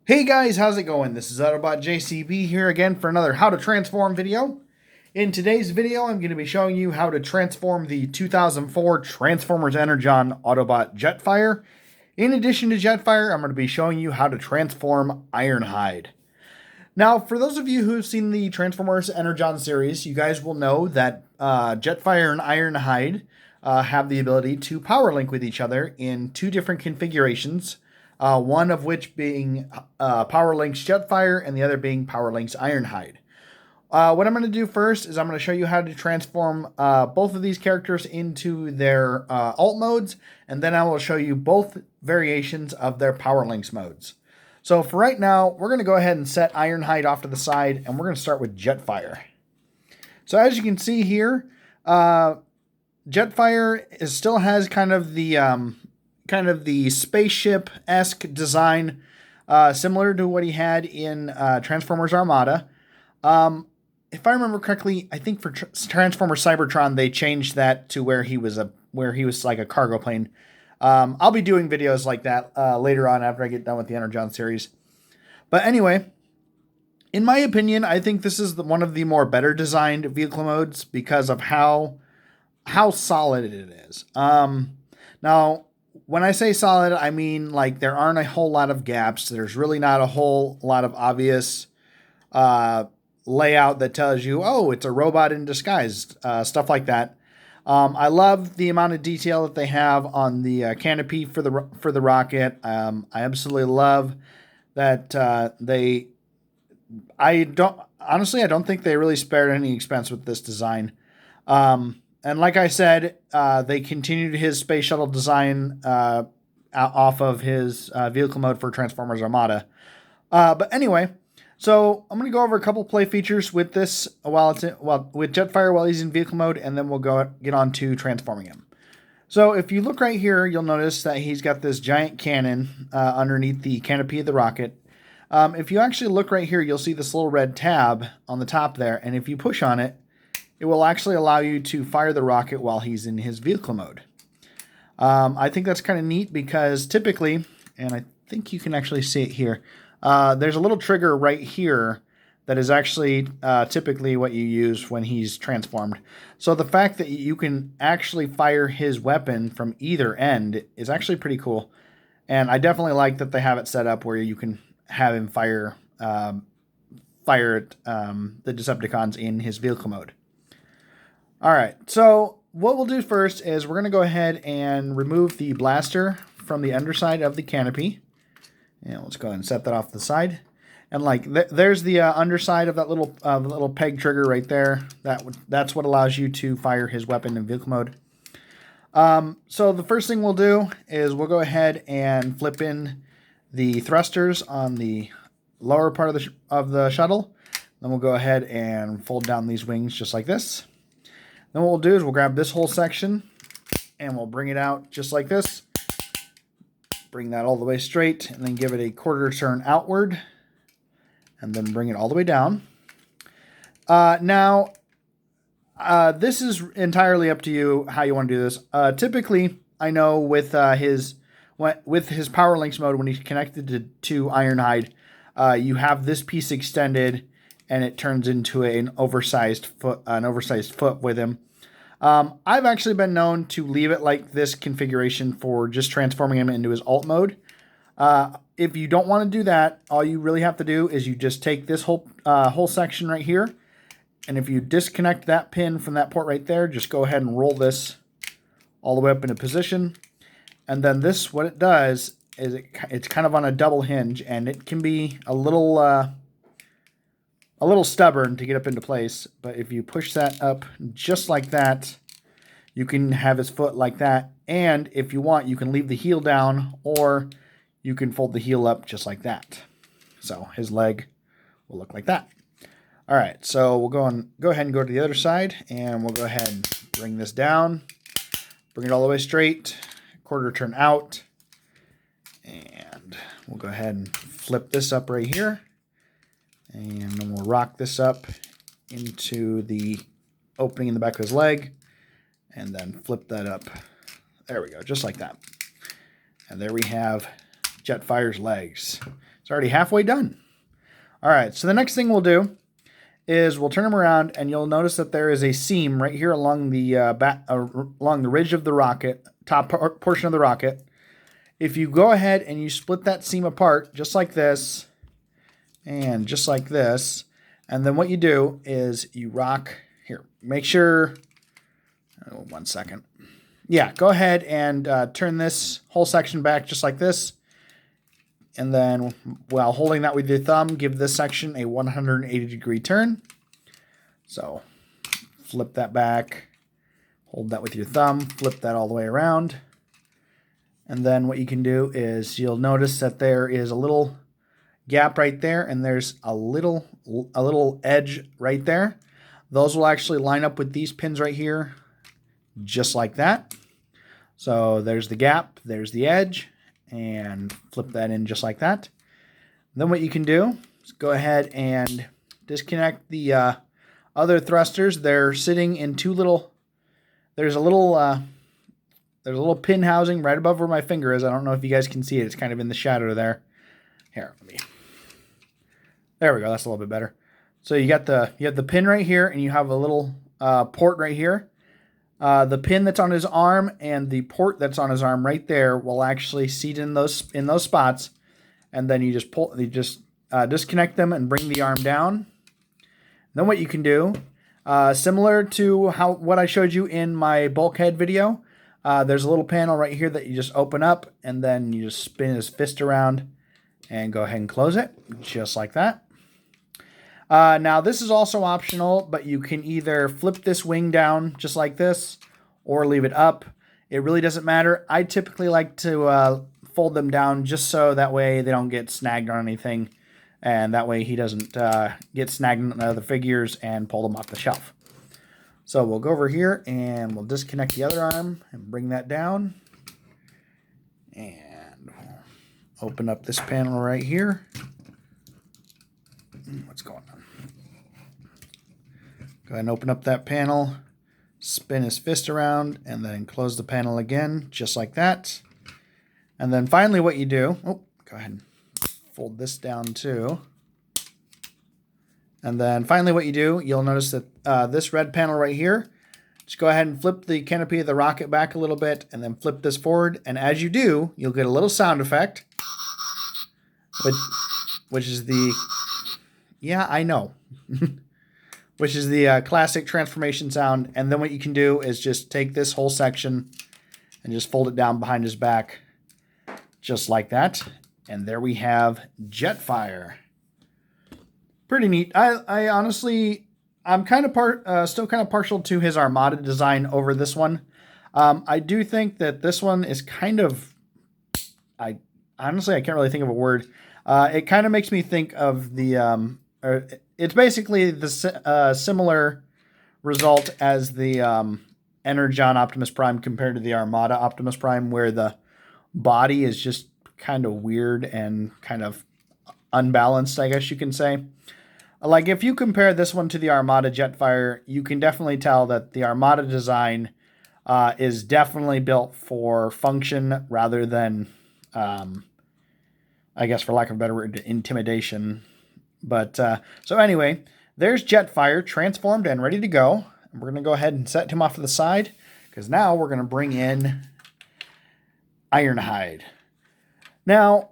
Hey guys, how's it going? This is Autobot JCB here again for another How to Transform video. In today's video, I'm going to be showing you how to transform the 2004 Transformers Energon Autobot Jetfire. In addition to Jetfire, I'm going to be showing you how to transform Ironhide. Now, for those of you who've seen the Transformers Energon series, you guys will know that Jetfire and Ironhide have the ability to power link with each other in two different configurations. One of which being Powerlynx Jetfire and the other being Powerlynx Ironhide. What I'm going to do first is I'm going to show you how to transform both of these characters into their alt modes, and then I will show you both variations of their Powerlynx modes. So for right now, we're going to go ahead and set Ironhide off to the side, and we're going to start with Jetfire. So as you can see here, Jetfire still has kind of the spaceship-esque design, similar to what he had in Transformers Armada. If I remember correctly, I think for Transformers Cybertron they changed that to where he was like a cargo plane. I'll be doing videos like that later on after I get done with the Energon series. But anyway, in my opinion, I think this is one of the more better designed vehicle modes because of how solid it is. Now, when I say solid, I mean like there aren't a whole lot of gaps. There's really not a whole lot of obvious layout that tells you, oh, it's a robot in disguise, stuff like that. I love the amount of detail that they have on the canopy for the rocket. I absolutely love that I don't think they really spared any expense with this design. And like I said, they continued his space shuttle design off of his vehicle mode for Transformers Armada. But anyway, so I'm going to go over a couple play features with this with Jetfire while he's in vehicle mode, and then we'll get on to transforming him. So if you look right here, you'll notice that he's got this giant cannon underneath the canopy of the rocket. If you actually look right here, you'll see this little red tab on the top there, and if you push on it, it will actually allow you to fire the rocket while he's in his vehicle mode. I think that's kind of neat because typically, and I think you can actually see it here, there's a little trigger right here that is actually typically what you use when he's transformed. So the fact that you can actually fire his weapon from either end is actually pretty cool. And I definitely like that they have it set up where you can have him fire the Decepticons in his vehicle mode. All right, so what we'll do first is we're going to go ahead and remove the blaster from the underside of the canopy. And let's go ahead and set that off to the side. And like there's the underside of that little peg trigger right there. That's what allows you to fire his weapon in vehicle mode. So the first thing we'll do is we'll go ahead and flip in the thrusters on the lower part of the shuttle. Then we'll go ahead and fold down these wings just like this. Then what we'll do is we'll grab this whole section and we'll bring it out just like this. Bring that all the way straight and then give it a quarter turn outward and then bring it all the way down. Now, this is entirely up to you how you want to do this. Typically, I know with his Powerlynx mode, when he's connected to Ironhide, you have this piece extended and it turns into an oversized foot with him. I've actually been known to leave it like this configuration for just transforming him into his alt mode. If you don't want to do that, all you really have to do is you just take this whole section right here, and if you disconnect that pin from that port right there, just go ahead and roll this all the way up into position. And then this, what it does is it's kind of on a double hinge, and it can be a little stubborn to get up into place, but if you push that up just like that, you can have his foot like that, and if you want, you can leave the heel down, or you can fold the heel up just like that. So his leg will look like that. All right, so we'll go ahead and go to the other side, and we'll go ahead and bring this down, bring it all the way straight, quarter turn out, and we'll go ahead and flip this up right here. And then we'll rock this up into the opening in the back of his leg. And then flip that up. There we go, just like that. And there we have Jetfire's legs. It's already halfway done. All right, so the next thing we'll do is we'll turn him around, and you'll notice that there is a seam right here along the along the ridge of the rocket, top portion of the rocket. If you go ahead and you split that seam apart just like this, and just like this, and then what you do is you rock here. Make sure. Oh, 1 second. Yeah, go ahead and turn this whole section back just like this. And then while holding that with your thumb, give this section a 180-degree turn. So flip that back, hold that with your thumb, flip that all the way around. And then what you can do is you'll notice that there is a little gap right there, and there's a little edge right there. Those will actually line up with these pins right here, just like that. So there's the gap, there's the edge, and flip that in just like that. Then what you can do is go ahead and disconnect the other thrusters. They're sitting in two little, there's a little pin housing right above where my finger is. I don't know if you guys can see it. It's kind of in the shadow there. Here, there we go. That's a little bit better. So you have the pin right here, and you have a little port right here. The pin that's on his arm and the port that's on his arm right there will actually seat in those spots, and then you just disconnect them and bring the arm down. Then what you can do, similar to what I showed you in my bulkhead video, there's a little panel right here that you just open up, and then you just spin his fist around and go ahead and close it, just like that. Now this is also optional, but you can either flip this wing down just like this or leave it up. It really doesn't matter. I typically like to fold them down just so that way they don't get snagged on anything, and that way he doesn't get snagged on other figures and pull them off the shelf. So we'll go over here and we'll disconnect the other arm and bring that down, and we'll open up this panel right here. What's going on? Go ahead and open up that panel, spin his fist around, and then close the panel again, just like that. And then finally what you do, go ahead and fold this down too. And then finally what you do, you'll notice that this red panel right here, just go ahead and flip the canopy of the rocket back a little bit, and then flip this forward. And as you do, you'll get a little sound effect, which is the, yeah, I know. Which is the classic transformation sound. And then what you can do is just take this whole section and just fold it down behind his back, just like that. And there we have Jetfire. Pretty neat. I honestly, I'm kind of still kind of partial to his Armada design over this one. I do think that this one is kind of, honestly, I can't really think of a word. It kind of makes me think of the, it's basically the similar result as the Energon Optimus Prime compared to the Armada Optimus Prime, where the body is just kind of weird and kind of unbalanced, I guess you can say. Like, if you compare this one to the Armada Jetfire, you can definitely tell that the Armada design is definitely built for function rather than, I guess for lack of a better word, intimidation. But, so anyway, there's Jetfire transformed and ready to go. And we're going to go ahead and set him off to the side, because now we're going to bring in Ironhide. Now,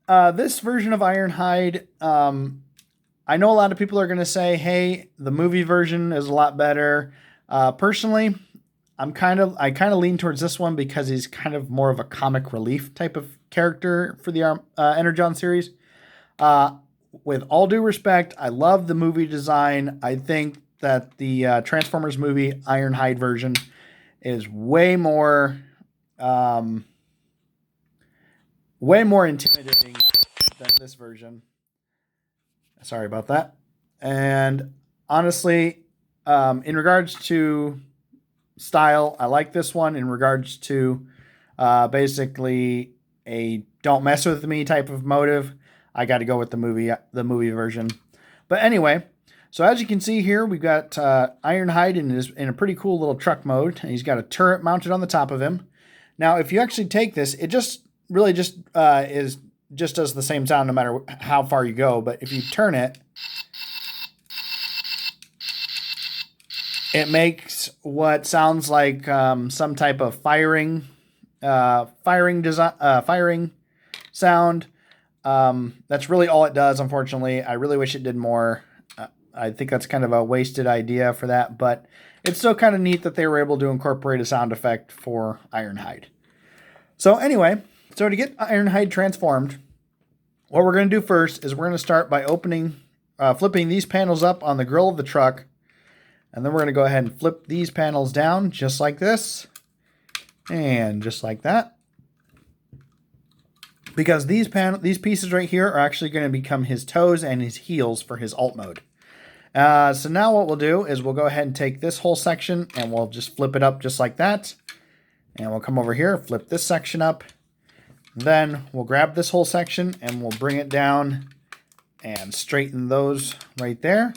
this version of Ironhide, I know a lot of people are going to say, hey, the movie version is a lot better. Personally, I kind of lean towards this one because he's kind of more of a comic relief type of character for the Energon series. With all due respect, I love the movie design. I think that the Transformers movie Ironhide version is way more intimidating than this version. Sorry about that. And honestly, in regards to style, I like this one. In regards to basically a don't mess with me type of motive, I got to go with the movie version. But anyway, so as you can see here, we've got Ironhide in a pretty cool little truck mode, and he's got a turret mounted on the top of him. Now, if you actually take this, it just really is just does the same sound no matter how far you go. But if you turn it, it makes what sounds like some type of firing sound. That's really all it does, unfortunately. I really wish it did more. I think that's kind of a wasted idea for that, but it's still kind of neat that they were able to incorporate a sound effect for Ironhide. So anyway, so to get Ironhide transformed, what we're going to do first is we're going to start by flipping these panels up on the grill of the truck, and then we're going to go ahead and flip these panels down just like this, and just like that. Because these pieces right here are actually going to become his toes and his heels for his alt mode. So now what we'll do is we'll go ahead and take this whole section and we'll just flip it up just like that. And we'll come over here, flip this section up. Then we'll grab this whole section and we'll bring it down and straighten those right there.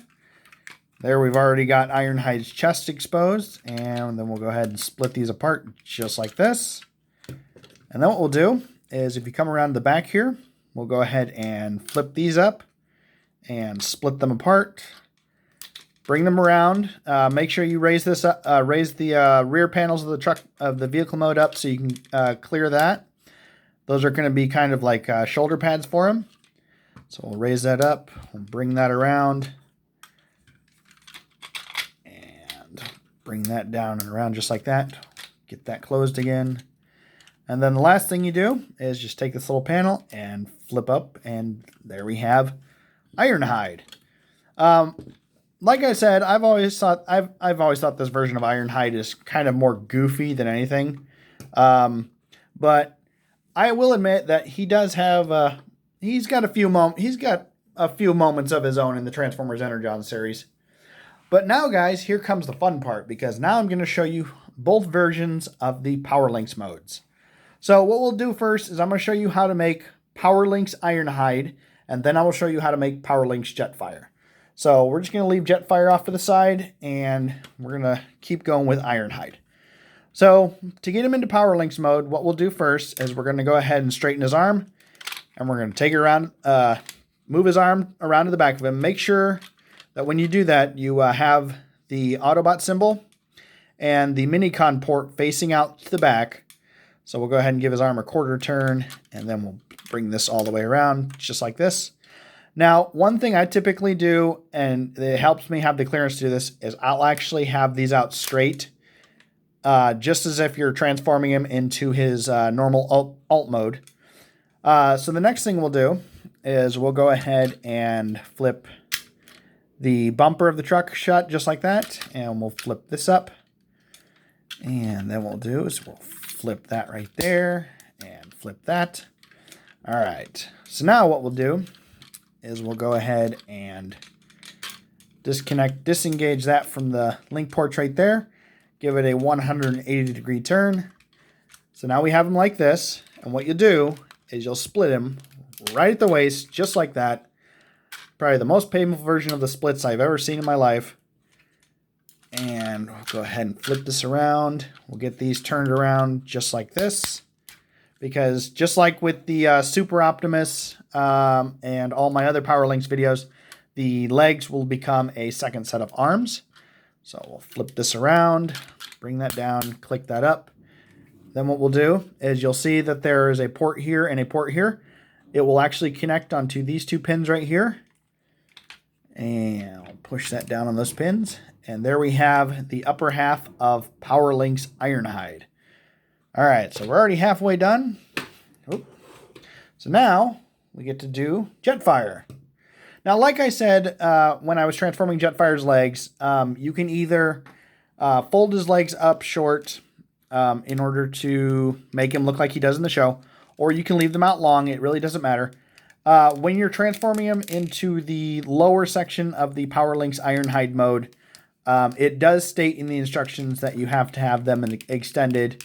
There we've already got Ironhide's chest exposed. And then we'll go ahead and split these apart just like this. And then what we'll do is if you come around the back here, we'll go ahead and flip these up and split them apart. Bring them around. Make sure you raise this up, raise the rear panels of the truck of the vehicle mode up so you can clear that. Those are going to be kind of like shoulder pads for him. So we'll raise that up. We'll bring that around and bring that down and around just like that. Get that closed again. And then the last thing you do is just take this little panel and flip up, and there we have Ironhide. Like I said, I've always thought this version of Ironhide is kind of more goofy than anything. But I will admit that he does have he's got a few moments of his own in the Transformers Energon series. But now, guys, here comes the fun part, because now I'm going to show you both versions of the Powerlynx modes. So what we'll do first is I'm going to show you how to make Powerlynx Ironhide, and then I will show you how to make Powerlynx Jetfire. So we're just going to leave Jetfire off to the side, and we're going to keep going with Ironhide. So to get him into Powerlynx mode, what we'll do first is we're going to go ahead and straighten his arm, and we're going to take it around, move his arm around to the back of him. Make sure that when you do that, you have the Autobot symbol and the Minicon port facing out to the back. So we'll go ahead and give his arm a quarter turn, and then we'll bring this all the way around, just like this. Now, one thing I typically do, and it helps me have the clearance to do this, is I'll actually have these out straight, just as if you're transforming him into his normal alt mode. So the next thing we'll do is we'll go ahead and flip the bumper of the truck shut, just like that, and we'll flip this up. And then what we'll do is we'll flip that right there and flip that. All right, so now what we'll do is we'll go ahead and disengage that from the link ports right there. Give it a 180-degree turn. So now we have him like this, and what you do is you'll split him right at the waist, just like that. Probably the most painful version of the splits I've ever seen in my life. And we'll go ahead and flip this around. We'll get these turned around just like this. Because just like with the Super Optimus and all my other Powerlynx videos, the legs will become a second set of arms. So we'll flip this around, bring that down, click that up. Then what we'll do is you'll see that there is a port here and a port here. It will actually connect onto these two pins right here. And I'll push that down on those pins. And there we have the upper half of Powerlynx Ironhide. All right, so we're already halfway done. Oop. So now we get to do Jetfire. Now, like I said, when I was transforming Jetfire's legs, you can either fold his legs up short in order to make him look like he does in the show, or you can leave them out long. It really doesn't matter. When you're transforming him into the lower section of the Powerlynx Ironhide mode, it does state in the instructions that you have to have them extended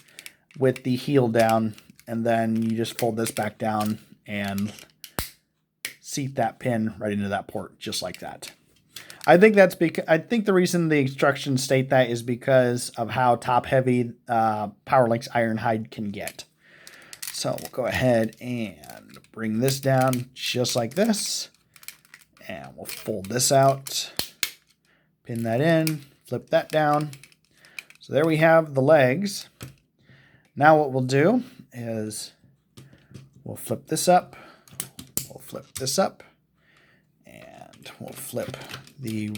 with the heel down, and then you just fold this back down and seat that pin right into that port, just like that. I think the reason the instructions state that is because of how top heavy Powerlynx Ironhide can get. So we'll go ahead and bring this down just like this. And we'll fold this out, pin that in, flip that down. So there we have the legs. Now what we'll do is we'll flip this up, we'll flip this up, and we'll flip the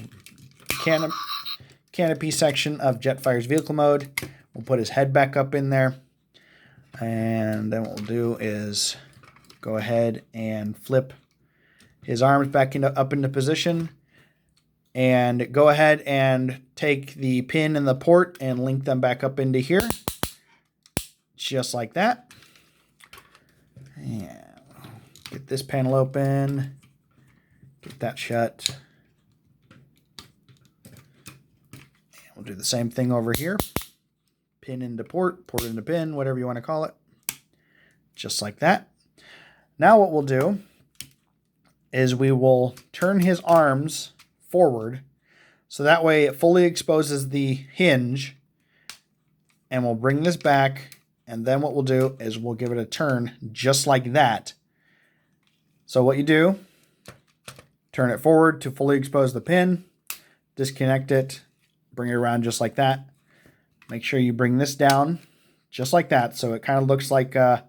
canopy section of Jetfire's vehicle mode. We'll put his head back up in there. And then what we'll do is go ahead and flip his arms back up into position. And go ahead and take the pin and the port and link them back up into here. Just like that. And get this panel open. Get that shut. And we'll do the same thing over here. Pin into port, port into pin, whatever you want to call it. Just like that. Now what we'll do is we will turn his arms forward so that way it fully exposes the hinge, and we'll bring this back, and then what we'll do is we'll give it a turn just like that. So what you do, turn it forward to fully expose the pin, disconnect it, bring it around just like that. Make sure you bring this down just like that so it kind of looks like a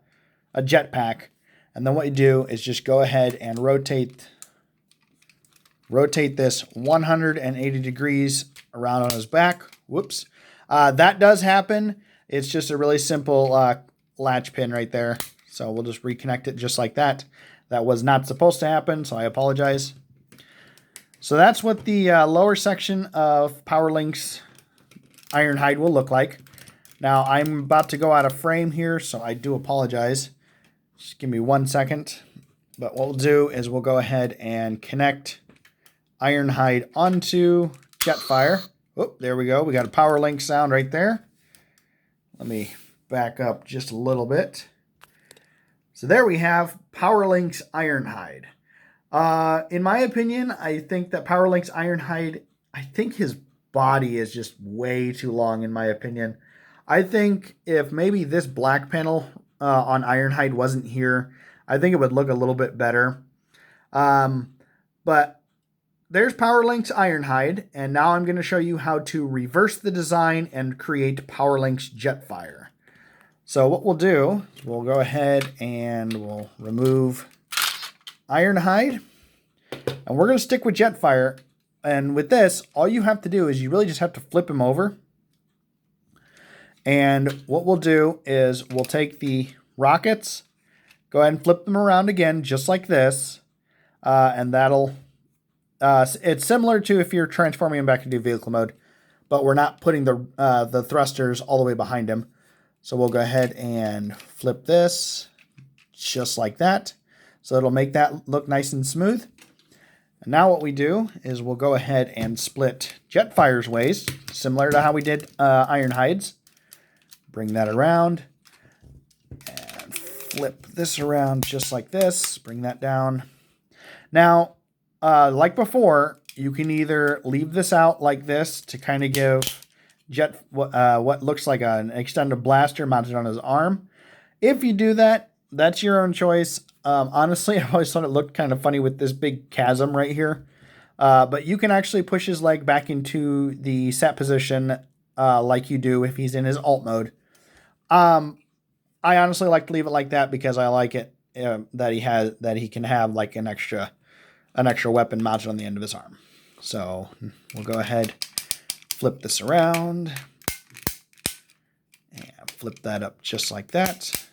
jetpack. And then what you do is just go ahead and rotate this 180 degrees around on his back. Whoops. That does happen. It's just a really simple latch pin right there. So we'll just reconnect it just like that. That was not supposed to happen, so I apologize. So that's what the lower section of Powerlynx Ironhide will look like. Now I'm about to go out of frame here, so I do apologize. Just give me 1 second. But what we'll do is we'll go ahead and connect Ironhide onto Jetfire. Oh, there we go. We got a Powerlynx sound right there. Let me back up just a little bit. So there we have Powerlynx Ironhide. In my opinion, I think that Powerlynx Ironhide, I think his body is just way too long in my opinion. I think if maybe this black panel on Ironhide wasn't here, I think it would look a little bit better. But there's Powerlynx Ironhide, and now I'm going to show you how to reverse the design and create Powerlynx Jetfire. So what we'll do is we'll go ahead and we'll remove Ironhide, and we're going to stick with Jetfire. And with this, all you have to do is you really just have to flip him over. And what we'll do is we'll take the rockets, go ahead and flip them around again, just like this. And that'll, it's similar to if you're transforming him back into vehicle mode, but we're not putting the thrusters all the way behind him. So we'll go ahead and flip this just like that. So it'll make that look nice and smooth. And now what we do is we'll go ahead and split Jetfire's waist, similar to how we did Ironhide's. Bring that around and flip this around just like this. Bring that down. Now, like before, you can either leave this out like this to kind of give Jet what looks like an extended blaster mounted on his arm. If you do that, that's your own choice. Honestly, I always thought it looked kind of funny with this big chasm right here. But you can actually push his leg back into the set position like you do if he's in his alt mode. I honestly like to leave it like that because I like it that he can have like an extra weapon mounted on the end of his arm. So we'll go ahead, flip this around, and flip that up just like that.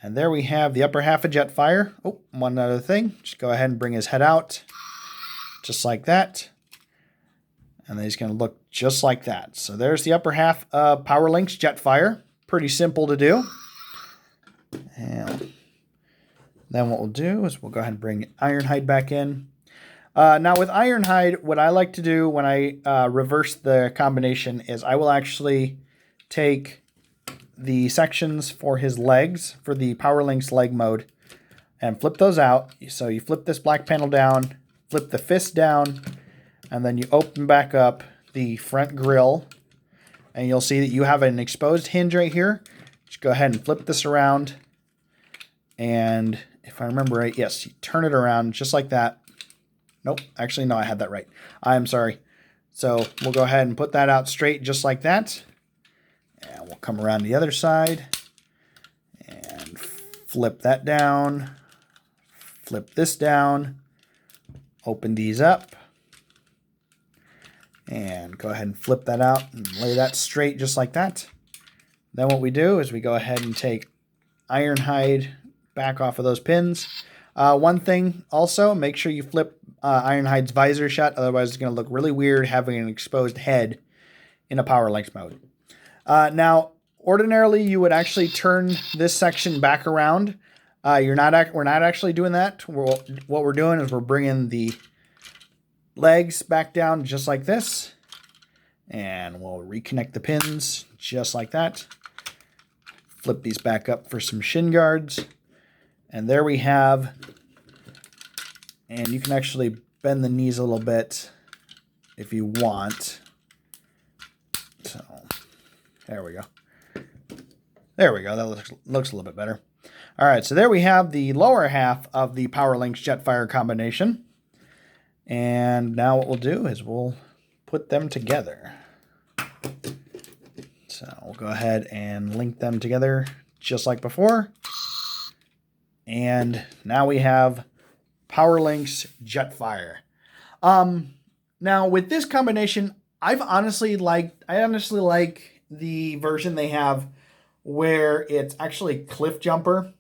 And there we have the upper half of Jetfire. Oh, one other thing. Just go ahead and bring his head out. Just like that. And then he's going to look just like that. So there's the upper half of Powerlynx Jetfire. Pretty simple to do. And then what we'll do is we'll go ahead and bring Ironhide back in. Now with Ironhide, what I like to do when I reverse the combination is I will actually take the sections for his legs for the Powerlynx leg mode and flip those out. So you flip this black panel down, flip the fist down, and then you open back up the front grille, and you'll see that you have an exposed hinge right here. Just go ahead and flip this around, and if I remember right, yes, you turn it around just like that. Nope, actually, no, I had that right. I'm sorry. So we'll go ahead and put that out straight just like that. And we'll come around the other side and flip that down. Flip this down. Open these up. And go ahead and flip that out and lay that straight just like that. Then what we do is we go ahead and take Ironhide back off of those pins. One thing also, make sure you flip Ironhide's visor shut, otherwise it's going to look really weird having an exposed head in a Powerlynx mode. Now, ordinarily you would actually turn this section back around. We're not actually doing that. What we're doing is we're bringing the legs back down just like this, and we'll reconnect the pins just like that. Flip these back up for some shin guards. And there we have, and you can actually bend the knees a little bit if you want. So, there we go. There we go. That looks a little bit better. All right, so there we have the lower half of the Powerlynx Jetfire combination. And now what we'll do is we'll put them together. So we'll go ahead and link them together just like before. And now we have Powerlynx Jetfire. Now with this combination, I honestly like the version they have where it's actually Cliff Jumper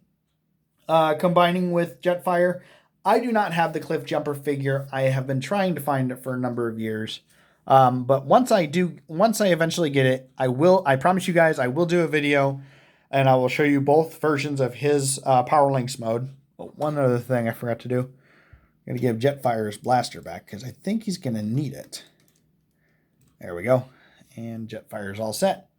combining with Jetfire. I do not have the Cliff Jumper figure. I have been trying to find it for a number of years. But once I eventually get it, I promise you guys, I will do a video and I will show you both versions of his Powerlynx mode. But one other thing I forgot to do, I'm going to give Jetfire his blaster back because I think he's going to need it. There we go. And Jetfire's all set.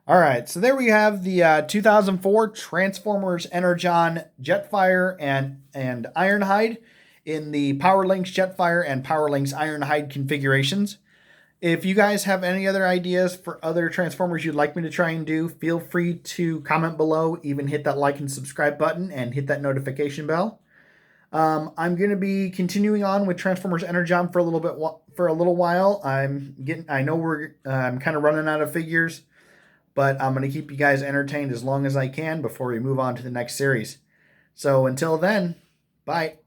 All right, so there we have the 2004 Transformers Energon Jetfire and Ironhide in the Powerlynx Jetfire and Powerlynx Ironhide configurations. If you guys have any other ideas for other Transformers you'd like me to try and do, feel free to comment below, even hit that like and subscribe button, and hit that notification bell. I'm going to be continuing on with Transformers Energon for a little while. I'm kind of running out of figures, but I'm going to keep you guys entertained as long as I can before we move on to the next series. So until then, bye.